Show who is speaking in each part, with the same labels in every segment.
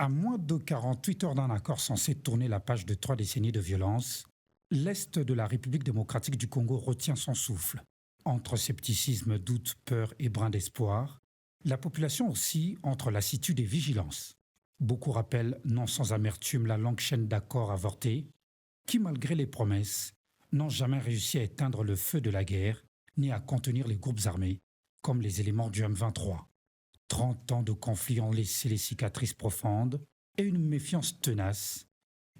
Speaker 1: À moins de 48 heures d'un accord censé tourner la page de 3 décennies de violence, l'Est de la République démocratique du Congo retient son souffle. Entre scepticisme, doute, peur et brin d'espoir, la population oscille entre lassitude et vigilance. Beaucoup rappellent, non sans amertume, la longue chaîne d'accords avortés qui, malgré les promesses, n'ont jamais réussi à éteindre le feu de la guerre ni à contenir les groupes armés, comme les éléments du M23. 30 ans de conflits ont laissé les cicatrices profondes et une méfiance tenace,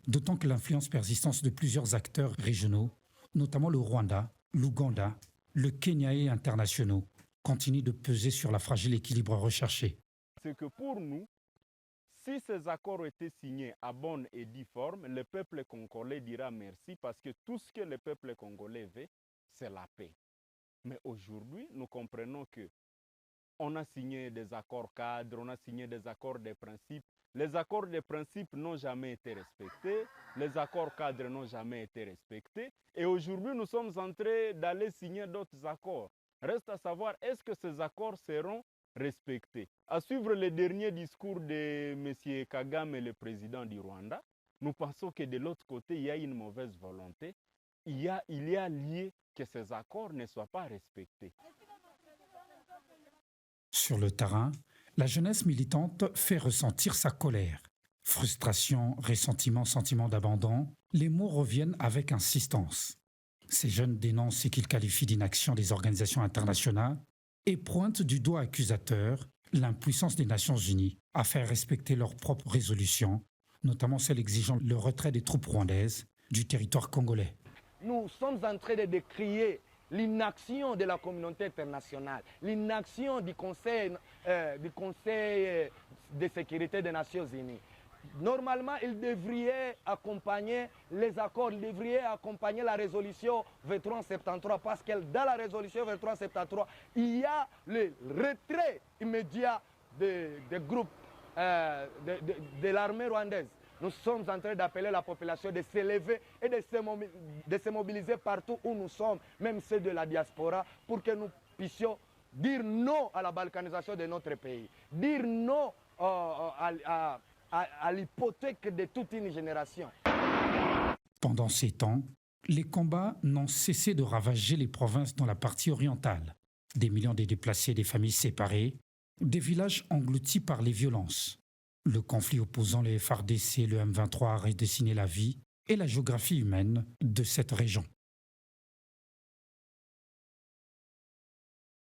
Speaker 1: d'autant que l'influence persistante de plusieurs acteurs régionaux, notamment le Rwanda, l'Ouganda, le Kenya et internationaux, continue de peser sur la fragile équilibre recherché.
Speaker 2: C'est que pour nous, si ces accords étaient signés à bonne et due forme, le peuple congolais dira merci parce que tout ce que le peuple congolais veut, c'est la paix. Mais aujourd'hui, nous comprenons que on a signé des accords cadres, on a signé des accords de principe. Les accords de principe n'ont jamais été respectés, les accords cadres n'ont jamais été respectés. Et aujourd'hui, nous sommes en train d'aller signer d'autres accords. Reste à savoir, est-ce que ces accords seront respectés? À suivre le dernier discours de M. Kagame, le président du Rwanda, nous pensons que de l'autre côté, il y a une mauvaise volonté. Il y a lieu que ces accords ne soient pas respectés.
Speaker 1: Sur le terrain, la jeunesse militante fait ressentir sa colère. Frustration, ressentiment, sentiment d'abandon, les mots reviennent avec insistance. Ces jeunes dénoncent ce qu'ils qualifient d'inaction des organisations internationales et pointent du doigt accusateur l'impuissance des Nations Unies à faire respecter leurs propres résolutions, notamment celles exigeant le retrait des troupes rwandaises du territoire congolais.
Speaker 3: Nous sommes en train de décrier l'inaction de la communauté internationale, l'inaction du Conseil de sécurité des Nations Unies. Normalement, il devrait accompagner les accords, il devrait accompagner la résolution 2373 parce que dans la résolution 2373, il y a le retrait immédiat des groupes de l'armée rwandaise. Nous sommes en train d'appeler la population de s'élever et de se mobiliser partout où nous sommes, même ceux de la diaspora, pour que nous puissions dire non à la balkanisation de notre pays, dire non à l'hypothèque de toute une génération.
Speaker 1: Pendant ces temps, les combats n'ont cessé de ravager les provinces dans la partie orientale. Des millions de déplacés et des familles séparées, des villages engloutis par les violences. Le conflit opposant les FARDC et le M23 a redessiné la vie et la géographie humaine de cette région.